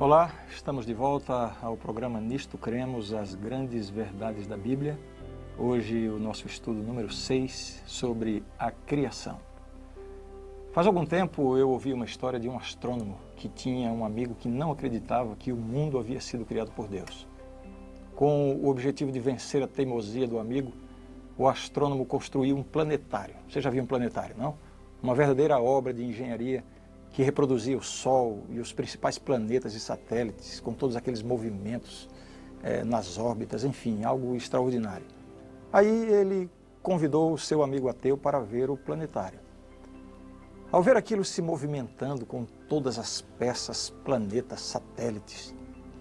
Olá, estamos de volta ao programa Nisto Cremos, as grandes verdades da Bíblia. Hoje o nosso estudo número 6 sobre a criação. Faz algum tempo eu ouvi uma história de um astrônomo que tinha um amigo que não acreditava que o mundo havia sido criado por Deus. Com o objetivo de vencer a teimosia do amigo, o astrônomo construiu um planetário. Você já viu um planetário, não? Uma verdadeira obra de engenharia que reproduzia o Sol e os principais planetas e satélites, com todos aqueles movimentos nas órbitas, enfim, algo extraordinário. Aí ele convidou o seu amigo ateu para ver o planetário. Ao ver aquilo se movimentando com todas as peças, planetas, satélites,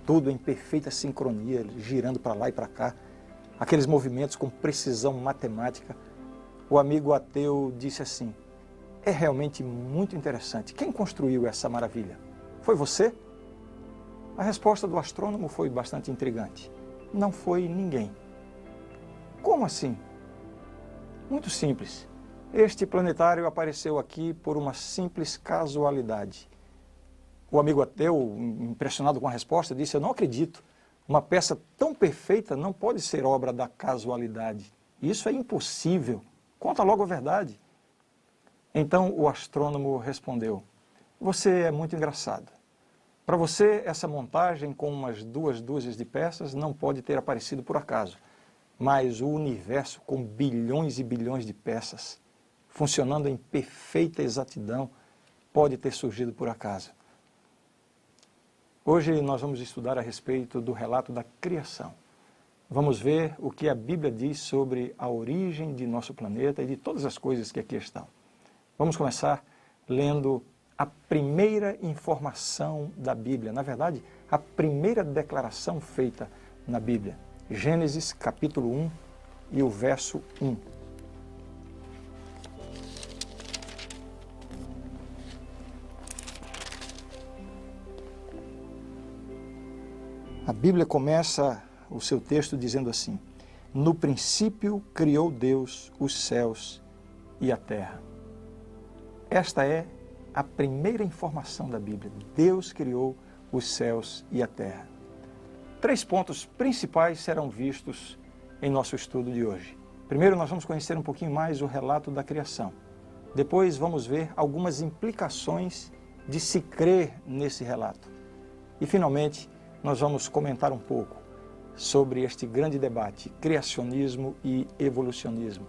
tudo em perfeita sincronia, girando para lá e para cá, aqueles movimentos com precisão matemática, o amigo ateu disse assim: é realmente muito interessante. Quem construiu essa maravilha? Foi você? A resposta do astrônomo foi bastante intrigante. Não foi ninguém. Como assim? Muito simples. Este planetário apareceu aqui por uma simples casualidade. O amigo ateu, impressionado com a resposta, disse: eu não acredito. Uma peça tão perfeita não pode ser obra da casualidade. Isso é impossível. Conta logo a verdade. Então o astrônomo respondeu: você é muito engraçado. Para você, essa montagem com umas 2 dúzias de peças não pode ter aparecido por acaso. Mas o universo com bilhões e bilhões de peças, funcionando em perfeita exatidão, pode ter surgido por acaso. Hoje nós vamos estudar a respeito do relato da criação. Vamos ver o que a Bíblia diz sobre a origem de nosso planeta e de todas as coisas que aqui estão. Vamos começar lendo a primeira informação da Bíblia, na verdade, a primeira declaração feita na Bíblia. Gênesis capítulo 1 e o verso 1. A Bíblia começa o seu texto dizendo assim: no princípio criou Deus os céus e a terra. Esta é a primeira informação da Bíblia. Deus criou os céus e a terra. 3 pontos principais serão vistos em nosso estudo de hoje. Primeiro, nós vamos conhecer um pouquinho mais o relato da criação. Depois, vamos ver algumas implicações de se crer nesse relato. E, finalmente, nós vamos comentar um pouco sobre este grande debate, criacionismo e evolucionismo.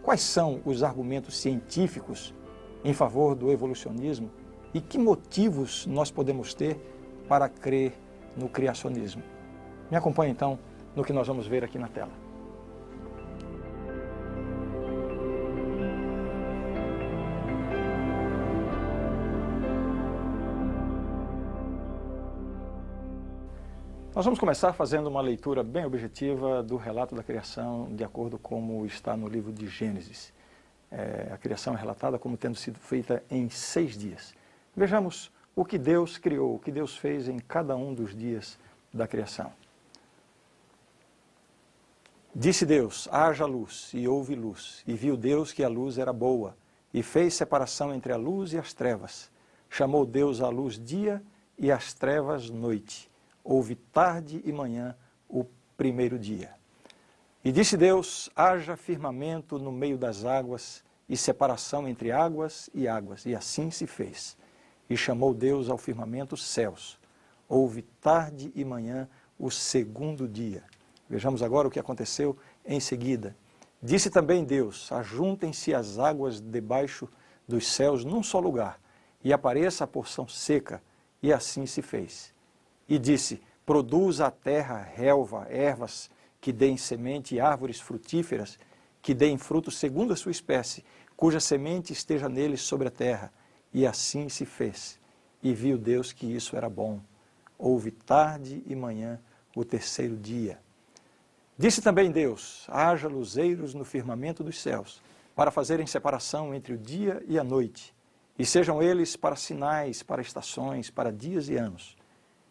Quais são os argumentos científicos em favor do evolucionismo e que motivos nós podemos ter para crer no criacionismo? Me acompanhe então no que nós vamos ver aqui na tela. Nós vamos começar fazendo uma leitura bem objetiva do relato da criação, de acordo com como está no livro de Gênesis. A criação é relatada como tendo sido feita em 6 dias. Vejamos o que Deus criou, o que Deus fez em cada um dos dias da criação. Disse Deus: haja luz, e houve luz. E viu Deus que a luz era boa, e fez separação entre a luz e as trevas. Chamou Deus a luz dia e as trevas noite. Houve tarde e manhã o primeiro dia. E disse Deus: haja firmamento no meio das águas e separação entre águas. E assim se fez. E chamou Deus ao firmamento céus. Houve tarde e manhã o segundo dia. Vejamos agora o que aconteceu em seguida. Disse também Deus: ajuntem-se as águas debaixo dos céus num só lugar, e apareça a porção seca. E assim se fez. E disse: produza a terra relva, ervas, que deem semente, e árvores frutíferas, que deem fruto segundo a sua espécie, cuja semente esteja neles sobre a terra. E assim se fez. E viu Deus que isso era bom. Houve tarde e manhã o terceiro dia. Disse também Deus: haja luzeiros no firmamento dos céus, para fazerem separação entre o dia e a noite, e sejam eles para sinais, para estações, para dias e anos,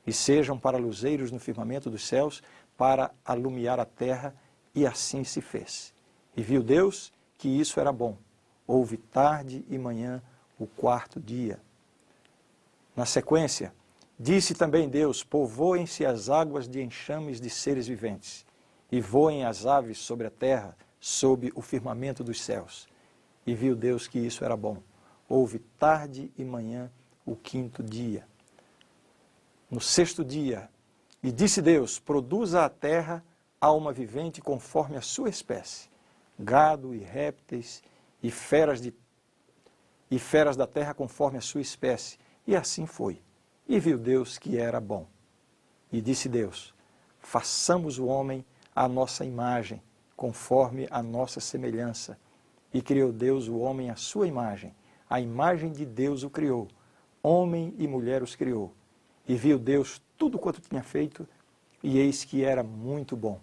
e sejam para luzeiros no firmamento dos céus, para alumiar a terra, e assim se fez. E viu Deus que isso era bom. Houve tarde e manhã o quarto dia. Na sequência, Disse também Deus, povoem-se as águas de enxames de seres viventes, e voem as aves sobre a terra, sob o firmamento dos céus. E viu Deus que isso era bom. Houve tarde e manhã o quinto dia. No sexto dia, e disse Deus, produza a terra alma vivente conforme a sua espécie, gado e répteis e feras da terra conforme a sua espécie. E assim foi. E viu Deus que era bom. E disse Deus, façamos o homem à nossa imagem, conforme a nossa semelhança. E criou Deus o homem à sua imagem. A imagem de Deus o criou. Homem e mulher os criou. E viu Deus tudo quanto tinha feito, e eis que era muito bom.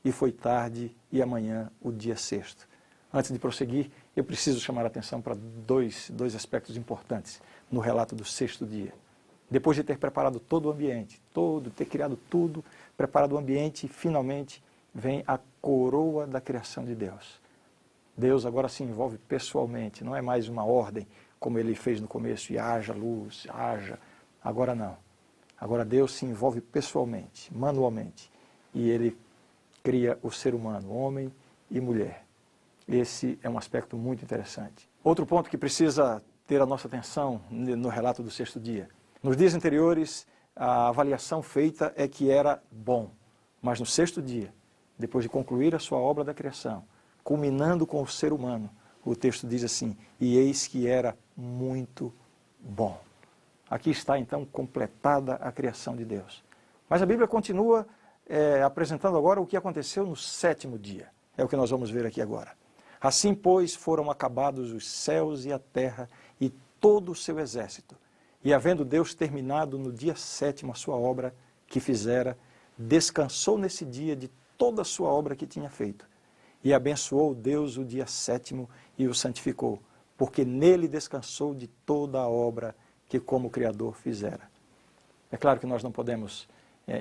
E foi tarde e amanhã o dia sexto. Antes de prosseguir, eu preciso chamar a atenção para dois aspectos importantes no relato do sexto dia. Depois de ter preparado todo o ambiente, ter criado tudo, preparado o ambiente, finalmente vem a coroa da criação de Deus. Deus agora se envolve pessoalmente, não é mais uma ordem, como ele fez no começo, e haja luz, haja. Agora não. Agora Deus se envolve pessoalmente, manualmente, e ele cria o ser humano, homem e mulher. Esse é um aspecto muito interessante. Outro ponto que precisa ter a nossa atenção no relato do sexto dia. Nos dias anteriores, a avaliação feita é que era bom, mas no sexto dia, depois de concluir a sua obra da criação, culminando com o ser humano, o texto diz assim, e eis que era muito bom. Aqui está então completada a criação de Deus. Mas a Bíblia continua apresentando agora o que aconteceu no sétimo dia. É o que nós vamos ver aqui agora. Assim, pois, foram acabados os céus e a terra e todo o seu exército. E havendo Deus terminado no dia sétimo a sua obra que fizera, descansou nesse dia de toda a sua obra que tinha feito. E abençoou Deus o dia sétimo e o santificou, porque nele descansou de toda a obra que como Criador fizera. É claro que nós não podemos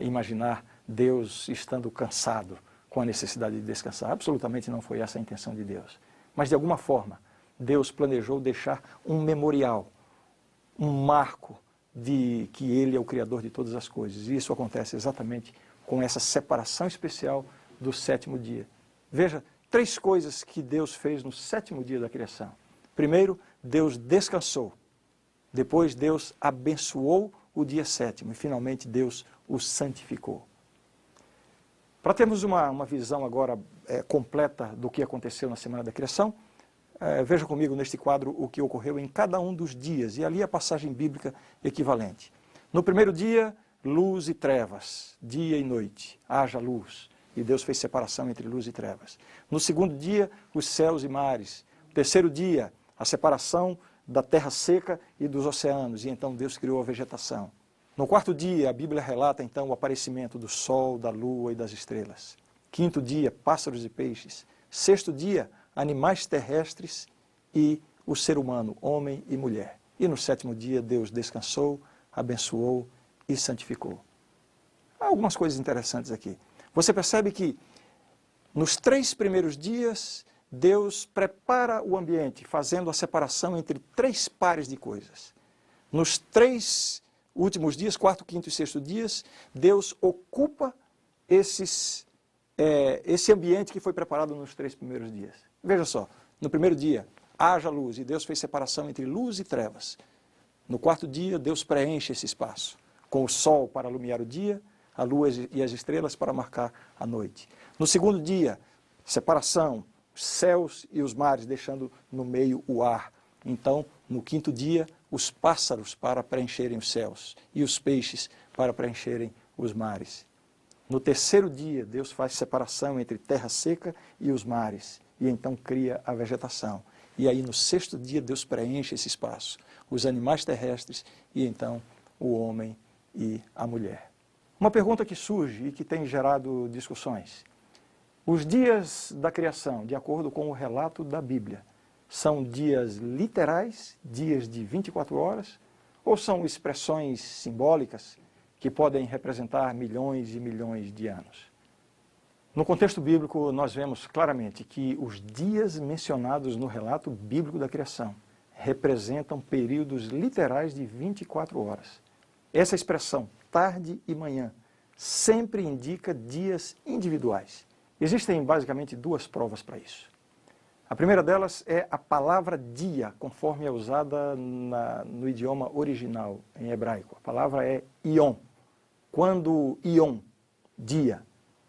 imaginar Deus estando cansado com a necessidade de descansar. Absolutamente não foi essa a intenção de Deus. Mas de alguma forma, Deus planejou deixar um memorial, um marco de que Ele é o Criador de todas as coisas. E isso acontece exatamente com essa separação especial do sétimo dia. Veja, 3 coisas que Deus fez no sétimo dia da criação. Primeiro, Deus descansou. Depois, Deus abençoou o dia sétimo. E, finalmente, Deus o santificou. Para termos uma visão agora completa do que aconteceu na semana da criação, veja comigo neste quadro o que ocorreu em cada um dos dias, e ali a passagem bíblica equivalente. No primeiro dia, luz e trevas, dia e noite, haja luz, e Deus fez separação entre luz e trevas. No segundo dia, os céus e mares. No terceiro dia, a separação da terra seca e dos oceanos, e então Deus criou a vegetação. No quarto dia, a Bíblia relata então o aparecimento do sol, da lua e das estrelas. Quinto dia, pássaros e peixes. Sexto dia, animais terrestres e o ser humano, homem e mulher. E no sétimo dia, Deus descansou, abençoou e santificou. Há algumas coisas interessantes aqui. Você percebe que nos 3 primeiros dias, Deus prepara o ambiente, fazendo a separação entre 3 pares de coisas. Nos 3 últimos dias, quarto, quinto e sexto dias, Deus ocupa esse ambiente que foi preparado nos 3 primeiros dias. Veja só, no primeiro dia, haja luz, e Deus fez separação entre luz e trevas. No quarto dia, Deus preenche esse espaço, com o sol para iluminar o dia, a lua e as estrelas para marcar a noite. No segundo dia, separação, os céus e os mares, deixando no meio o ar. Então, no quinto dia, os pássaros para preencherem os céus e os peixes para preencherem os mares. No terceiro dia, Deus faz separação entre terra seca e os mares, e então cria a vegetação. E aí, no sexto dia, Deus preenche esse espaço, os animais terrestres e então o homem e a mulher. Uma pergunta que surge e que tem gerado discussões. Os dias da criação, de acordo com o relato da Bíblia, são dias literais, dias de 24 horas, ou são expressões simbólicas que podem representar milhões e milhões de anos? No contexto bíblico, nós vemos claramente que os dias mencionados no relato bíblico da criação representam períodos literais de 24 horas. Essa expressão, tarde e manhã, sempre indica dias individuais. Existem basicamente duas provas para isso. A primeira delas é a palavra dia, conforme é usada no idioma original, em hebraico. A palavra é ion. Quando ion, dia,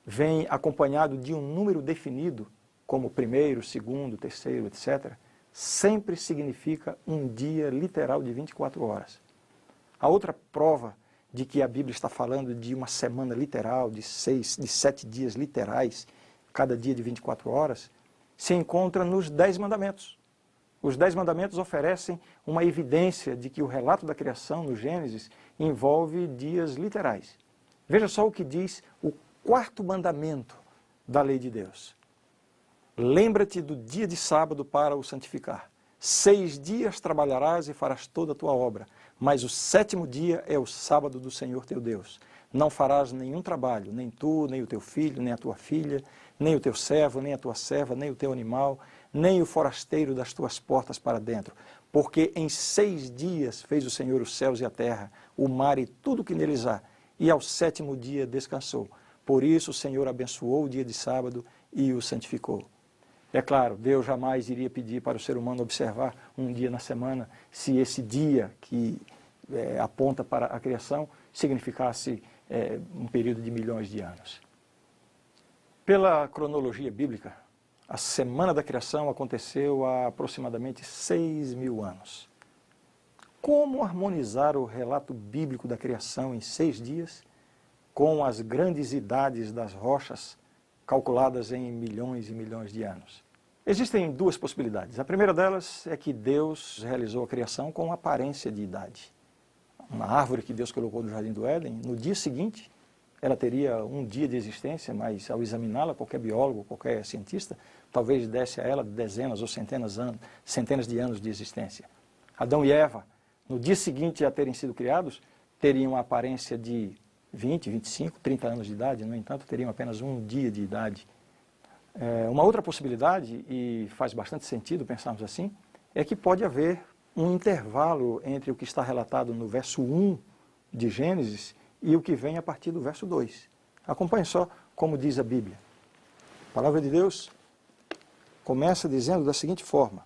vem acompanhado de um número definido, como primeiro, segundo, terceiro, etc., sempre significa um dia literal de 24 horas. A outra prova de que a Bíblia está falando de uma semana literal, de 7 dias literais, cada dia de 24 horas, se encontra nos 10 mandamentos. Os 10 mandamentos oferecem uma evidência de que o relato da criação no Gênesis envolve dias literais. Veja só o que diz o 4º mandamento da lei de Deus. Lembra-te do dia de sábado para o santificar. 6 dias trabalharás e farás toda a tua obra, mas o 7º dia é o sábado do Senhor teu Deus. Não farás nenhum trabalho, nem tu, nem o teu filho, nem a tua filha, nem o teu servo, nem a tua serva, nem o teu animal, nem o forasteiro das tuas portas para dentro. Porque em 6 dias fez o Senhor os céus e a terra, o mar e tudo o que neles há, e ao 7º dia descansou. Por isso o Senhor abençoou o dia de sábado e o santificou. É claro, Deus jamais iria pedir para o ser humano observar um dia na semana se esse dia que aponta para a criação significasse um período de milhões de anos. Pela cronologia bíblica, a semana da criação aconteceu há aproximadamente 6.000 anos. Como harmonizar o relato bíblico da criação em 6 dias com as grandes idades das rochas calculadas em milhões e milhões de anos? Existem 2 possibilidades. A primeira delas é que Deus realizou a criação com aparência de idade. Uma árvore que Deus colocou no Jardim do Éden, no dia seguinte, ela teria um dia de existência, mas ao examiná-la, qualquer biólogo, qualquer cientista, talvez desse a ela dezenas ou centenas de anos de existência. Adão e Eva, no dia seguinte a terem sido criados, teriam a aparência de 20, 25, 30 anos de idade, no entanto, teriam apenas um dia de idade. Uma outra possibilidade, e faz bastante sentido pensarmos assim, é que pode haver um intervalo entre o que está relatado no verso 1 de Gênesis e o que vem a partir do verso 2. Acompanhe só como diz a Bíblia. A palavra de Deus começa dizendo da seguinte forma.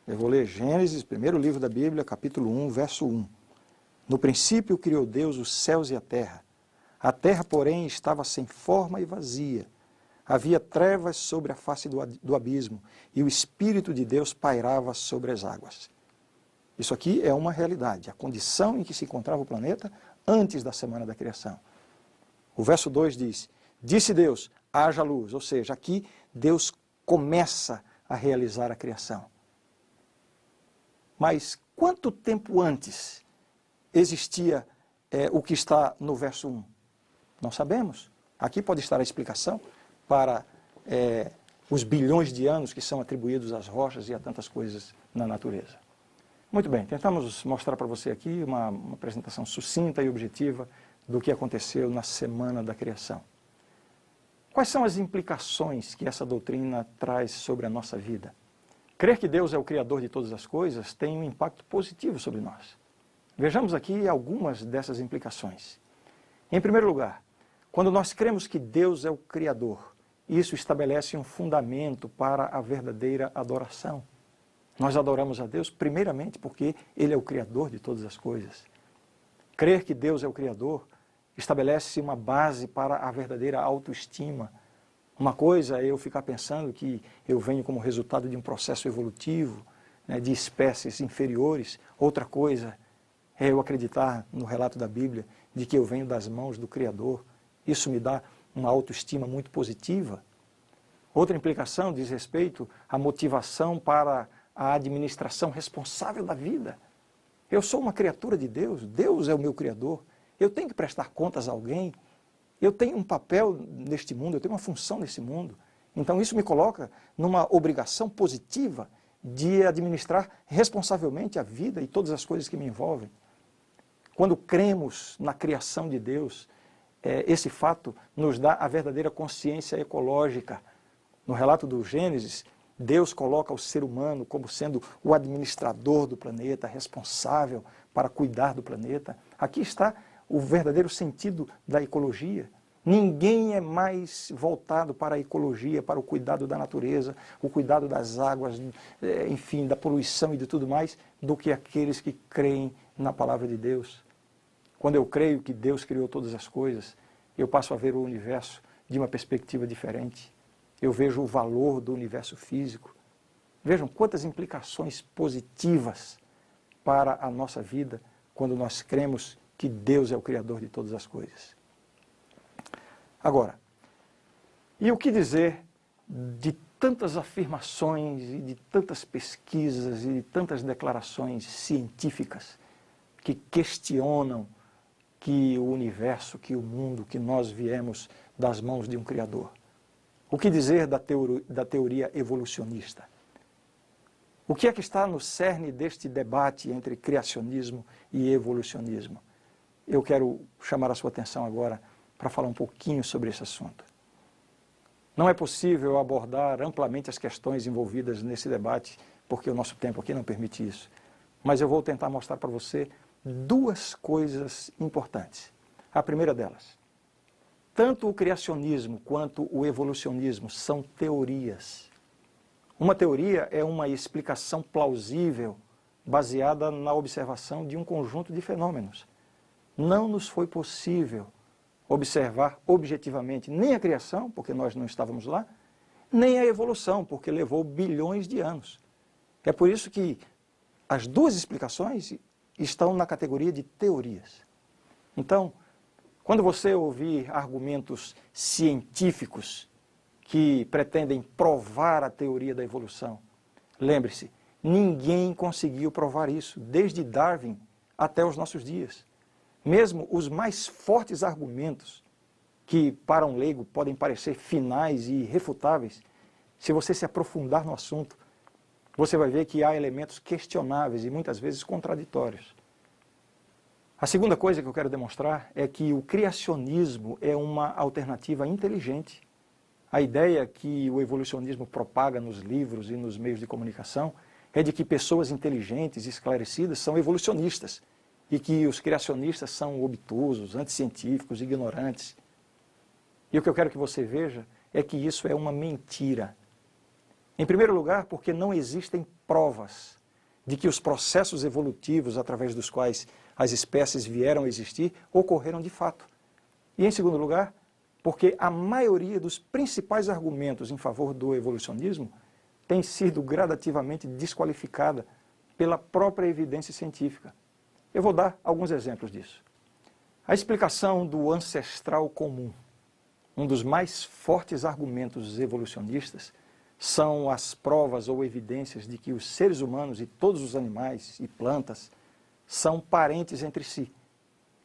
Eu vou ler Gênesis, primeiro livro da Bíblia, capítulo 1, verso 1. No princípio criou Deus os céus e a terra. A terra, porém, estava sem forma e vazia. Havia trevas sobre a face do abismo, e o Espírito de Deus pairava sobre as águas. Isso aqui é uma realidade, a condição em que se encontrava o planeta antes da semana da criação. O verso 2 diz, disse Deus, haja luz, ou seja, aqui Deus começa a realizar a criação. Mas quanto tempo antes existia o que está no verso 1? Não sabemos. Aqui pode estar a explicação para os bilhões de anos que são atribuídos às rochas e a tantas coisas na natureza. Muito bem, tentamos mostrar para você aqui uma apresentação sucinta e objetiva do que aconteceu na semana da criação. Quais são as implicações que essa doutrina traz sobre a nossa vida? Crer que Deus é o Criador de todas as coisas tem um impacto positivo sobre nós. Vejamos aqui algumas dessas implicações. Em primeiro lugar, quando nós cremos que Deus é o Criador, isso estabelece um fundamento para a verdadeira adoração. Nós adoramos a Deus primeiramente porque Ele é o Criador de todas as coisas. Crer que Deus é o Criador estabelece uma base para a verdadeira autoestima. Uma coisa é eu ficar pensando que eu venho como resultado de um processo evolutivo, de espécies inferiores. Outra coisa é eu acreditar no relato da Bíblia de que eu venho das mãos do Criador. Isso me dá uma autoestima muito positiva. Outra implicação diz respeito à motivação para a administração responsável da vida. Eu sou uma criatura de Deus, Deus é o meu Criador, eu tenho que prestar contas a alguém, eu tenho um papel neste mundo, eu tenho uma função nesse mundo. Então isso me coloca numa obrigação positiva de administrar responsavelmente a vida e todas as coisas que me envolvem. Quando cremos na criação de Deus, esse fato nos dá a verdadeira consciência ecológica. No relato do Gênesis, Deus coloca o ser humano como sendo o administrador do planeta, responsável para cuidar do planeta. Aqui está o verdadeiro sentido da ecologia. Ninguém é mais voltado para a ecologia, para o cuidado da natureza, o cuidado das águas, enfim, da poluição e de tudo mais, do que aqueles que creem na palavra de Deus. Quando eu creio que Deus criou todas as coisas, eu passo a ver o universo de uma perspectiva diferente. Eu vejo o valor do universo físico. Vejam quantas implicações positivas para a nossa vida quando nós cremos que Deus é o Criador de todas as coisas. Agora, e o que dizer de tantas afirmações e de tantas pesquisas e de tantas declarações científicas que questionam que o universo, que o mundo, que nós viemos das mãos de um Criador? O que dizer da teoria evolucionista? O que é que está no cerne deste debate entre criacionismo e evolucionismo? Eu quero chamar a sua atenção agora para falar um pouquinho sobre esse assunto. Não é possível abordar amplamente as questões envolvidas nesse debate, porque o nosso tempo aqui não permite isso. Mas eu vou tentar mostrar para você duas coisas importantes. A primeira delas, tanto o criacionismo quanto o evolucionismo são teorias. Uma teoria é uma explicação plausível baseada na observação de um conjunto de fenômenos. Não nos foi possível observar objetivamente nem a criação, porque nós não estávamos lá, nem a evolução, porque levou bilhões de anos. É por isso que as duas explicações estão na categoria de teorias. Então, quando você ouvir argumentos científicos que pretendem provar a teoria da evolução, lembre-se, ninguém conseguiu provar isso, desde Darwin até os nossos dias. Mesmo os mais fortes argumentos, que para um leigo podem parecer finais e irrefutáveis, se você se aprofundar no assunto, você vai ver que há elementos questionáveis e muitas vezes contraditórios. A segunda coisa que eu quero demonstrar é que o criacionismo é uma alternativa inteligente. A ideia que o evolucionismo propaga nos livros e nos meios de comunicação é de que pessoas inteligentes e esclarecidas são evolucionistas e que os criacionistas são obtusos, anticientíficos, ignorantes. E o que eu quero que você veja é que isso é uma mentira. Em primeiro lugar, porque não existem provas de que os processos evolutivos através dos quais as espécies vieram a existir ocorreram de fato. E em segundo lugar, porque a maioria dos principais argumentos em favor do evolucionismo tem sido gradativamente desqualificada pela própria evidência científica. Eu vou dar alguns exemplos disso. A explicação do ancestral comum. Um dos mais fortes argumentos evolucionistas são as provas ou evidências de que os seres humanos e todos os animais e plantas são parentes entre si.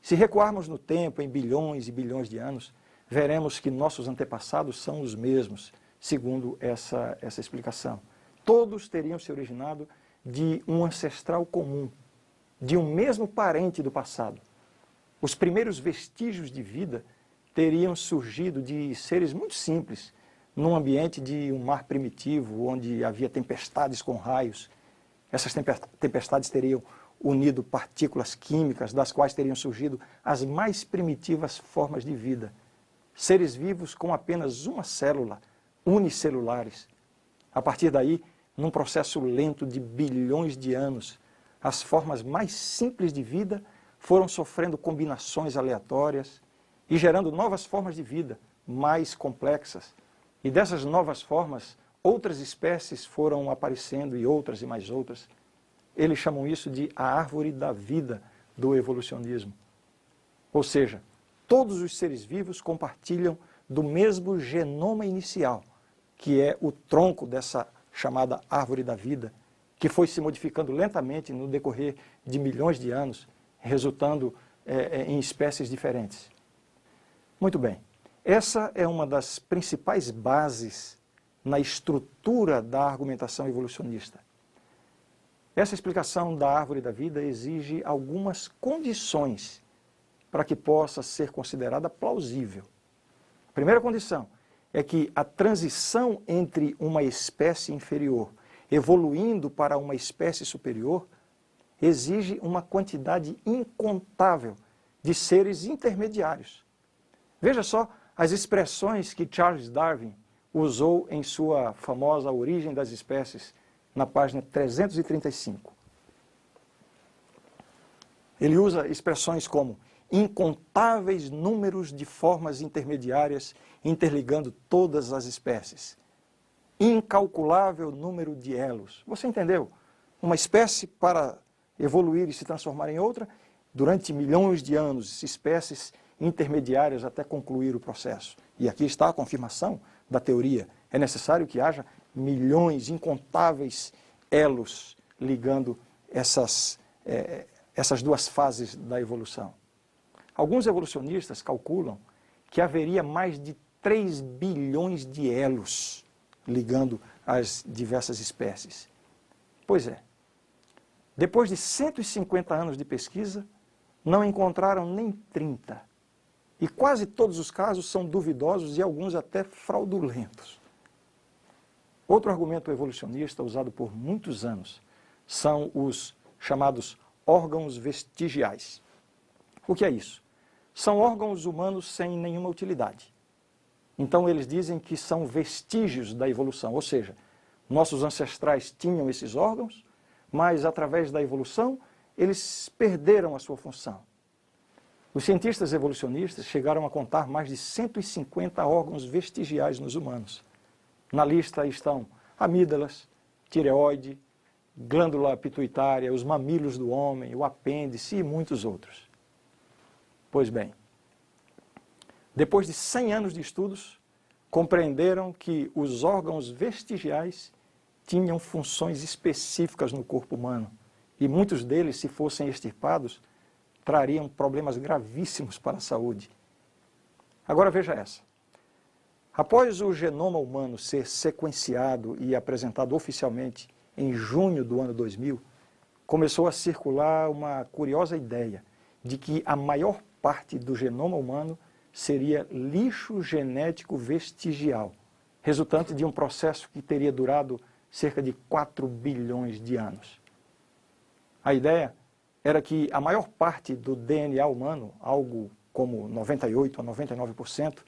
Se recuarmos no tempo, em bilhões e bilhões de anos, veremos que nossos antepassados são os mesmos, segundo essa explicação. Todos teriam se originado de um ancestral comum, de um mesmo parente do passado. Os primeiros vestígios de vida teriam surgido de seres muito simples, num ambiente de um mar primitivo, onde havia tempestades com raios. Essas tempestades teriam unido partículas químicas, das quais teriam surgido as mais primitivas formas de vida. Seres vivos com apenas uma célula, unicelulares. A partir daí, num processo lento de bilhões de anos, as formas mais simples de vida foram sofrendo combinações aleatórias e gerando novas formas de vida, mais complexas. E dessas novas formas, outras espécies foram aparecendo e outras e mais outras. Eles chamam isso de a árvore da vida do evolucionismo. Ou seja, todos os seres vivos compartilham do mesmo genoma inicial, que é o tronco dessa chamada árvore da vida, que foi se modificando lentamente no decorrer de milhões de anos, resultando em espécies diferentes. Muito bem, essa é uma das principais bases na estrutura da argumentação evolucionista. Essa explicação da árvore da vida exige algumas condições para que possa ser considerada plausível. A primeira condição é que a transição entre uma espécie inferior evoluindo para uma espécie superior exige uma quantidade incontável de seres intermediários. Veja só as expressões que Charles Darwin usou em sua famosa Origem das Espécies, na página 335. Ele usa expressões como incontáveis números de formas intermediárias interligando todas as espécies. Incalculável número de elos. Você entendeu? Uma espécie, para evoluir e se transformar em outra, durante milhões de anos, espécies intermediárias até concluir o processo. E aqui está a confirmação da teoria. É necessário que haja milhões, incontáveis elos ligando essas duas fases da evolução. Alguns evolucionistas calculam que haveria mais de 3 bilhões de elos ligando as diversas espécies. Pois é, depois de 150 anos de pesquisa, não encontraram nem 30. E quase todos os casos são duvidosos e alguns até fraudulentos. Outro argumento evolucionista usado por muitos anos são os chamados órgãos vestigiais. O que é isso? São órgãos humanos sem nenhuma utilidade. Então eles dizem que são vestígios da evolução, ou seja, nossos ancestrais tinham esses órgãos, mas através da evolução eles perderam a sua função. Os cientistas evolucionistas chegaram a contar mais de 150 órgãos vestigiais nos humanos. Na lista estão amígdalas, tireoide, glândula pituitária, os mamilos do homem, o apêndice e muitos outros. Pois bem, depois de 100 anos de estudos, compreenderam que os órgãos vestigiais tinham funções específicas no corpo humano e muitos deles, se fossem extirpados, trariam problemas gravíssimos para a saúde. Agora veja essa. Após o genoma humano ser sequenciado e apresentado oficialmente em junho do ano 2000, começou a circular uma curiosa ideia de que a maior parte do genoma humano seria lixo genético vestigial, resultante de um processo que teria durado cerca de 4 bilhões de anos. A ideia era que a maior parte do DNA humano, algo como 98% a 99%,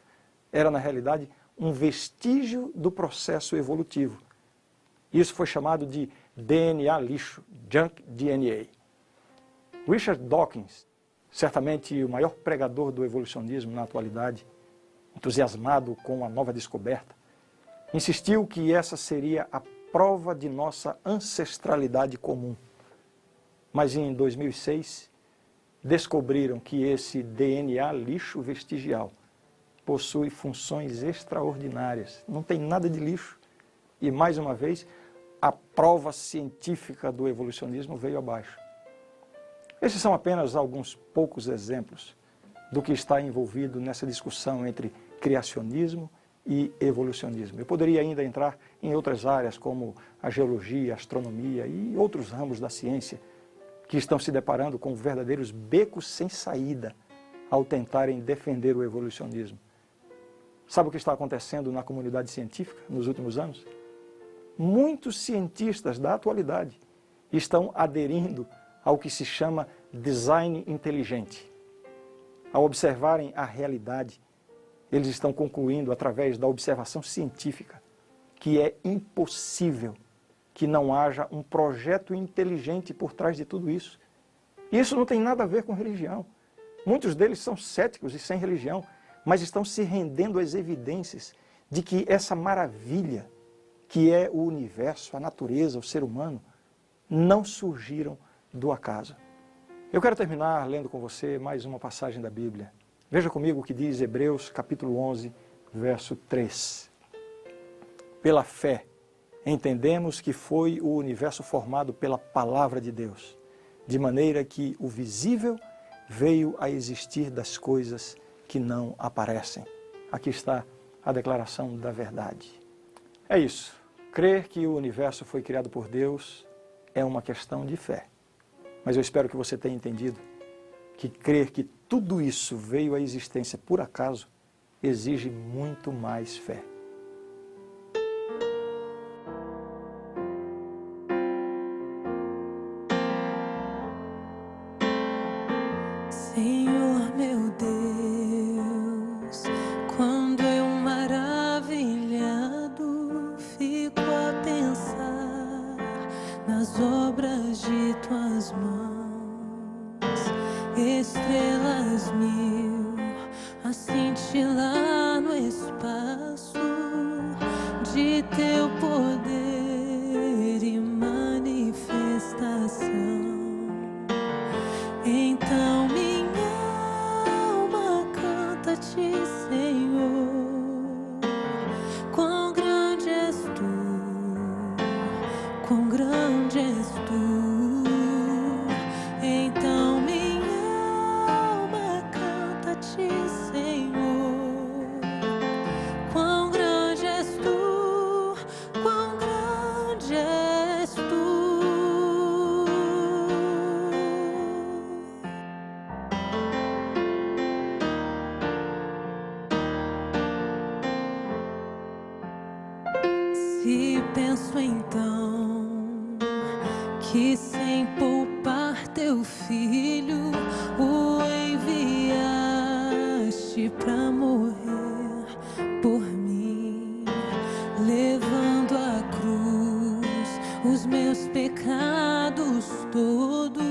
era na realidade um vestígio do processo evolutivo. Isso foi chamado de DNA lixo, junk DNA. Richard Dawkins, certamente o maior pregador do evolucionismo na atualidade, entusiasmado com a nova descoberta, insistiu que essa seria a prova de nossa ancestralidade comum. Mas em 2006, descobriram que esse DNA lixo vestigial possui funções extraordinárias. Não tem nada de lixo. E, mais uma vez, a prova científica do evolucionismo veio abaixo. Esses são apenas alguns poucos exemplos do que está envolvido nessa discussão entre criacionismo e evolucionismo. Eu poderia ainda entrar em outras áreas, como a geologia, a astronomia e outros ramos da ciência, que estão se deparando com verdadeiros becos sem saída ao tentarem defender o evolucionismo. Sabe o que está acontecendo na comunidade científica nos últimos anos? Muitos cientistas da atualidade estão aderindo ao que se chama design inteligente. Ao observarem a realidade, eles estão concluindo, através da observação científica, que é impossível que não haja um projeto inteligente por trás de tudo isso. Isso não tem nada a ver com religião. Muitos deles são céticos e sem religião, mas estão se rendendo às evidências de que essa maravilha, que é o universo, a natureza, o ser humano, não surgiram do acaso. Eu quero terminar lendo com você mais uma passagem da Bíblia. Veja comigo o que diz Hebreus capítulo 11, verso 3. Pela fé, entendemos que foi o universo formado pela palavra de Deus, de maneira que o visível veio a existir das coisas que não aparecem. Aqui está a declaração da verdade. É isso. Crer que o universo foi criado por Deus é uma questão de fé. Mas eu espero que você tenha entendido que crer que tudo isso veio à existência por acaso exige muito mais fé. Senhor, penso então que sem poupar teu filho o enviaste pra morrer por mim, levando à cruz os meus pecados todos,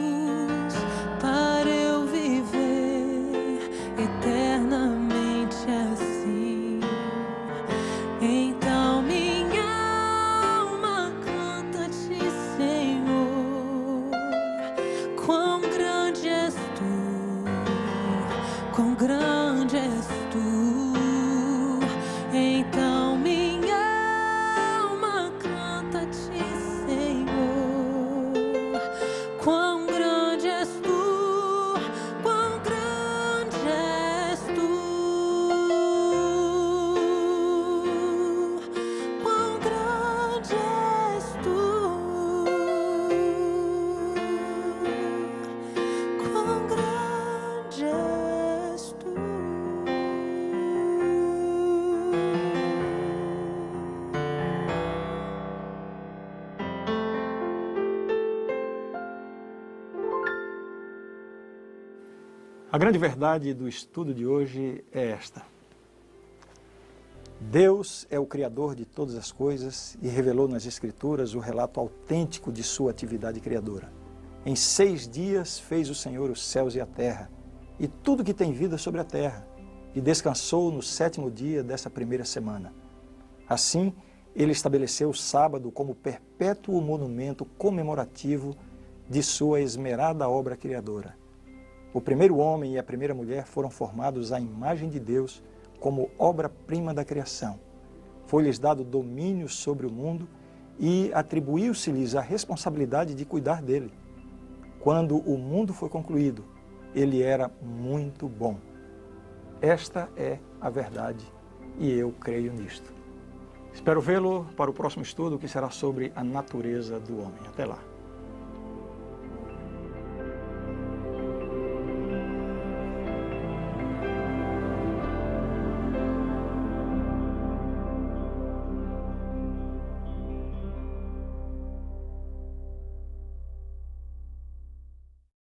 para eu viver eternamente assim. Então minha alma canta-te, Senhor, quão grande és tu, quão grande és tu. Então minha alma canta-te, Senhor, quão grande és tu, quão grande és tu, quão grande és tu, quão grande és tu. A grande verdade do estudo de hoje é esta: Deus é o Criador de todas as coisas e revelou nas Escrituras o relato autêntico de sua atividade criadora. Em 6 dias fez o Senhor os céus e a terra, e tudo que tem vida sobre a terra, e descansou no 7º dia dessa primeira semana. Assim, ele estabeleceu o sábado como perpétuo monumento comemorativo de sua esmerada obra criadora. O primeiro homem e a primeira mulher foram formados à imagem de Deus como obra-prima da criação. Foi-lhes dado domínio sobre o mundo e atribuiu-se-lhes a responsabilidade de cuidar dele. Quando o mundo foi concluído, ele era muito bom. Esta é a verdade e eu creio nisto. Espero vê-lo para o próximo estudo, que será sobre a natureza do homem. Até lá.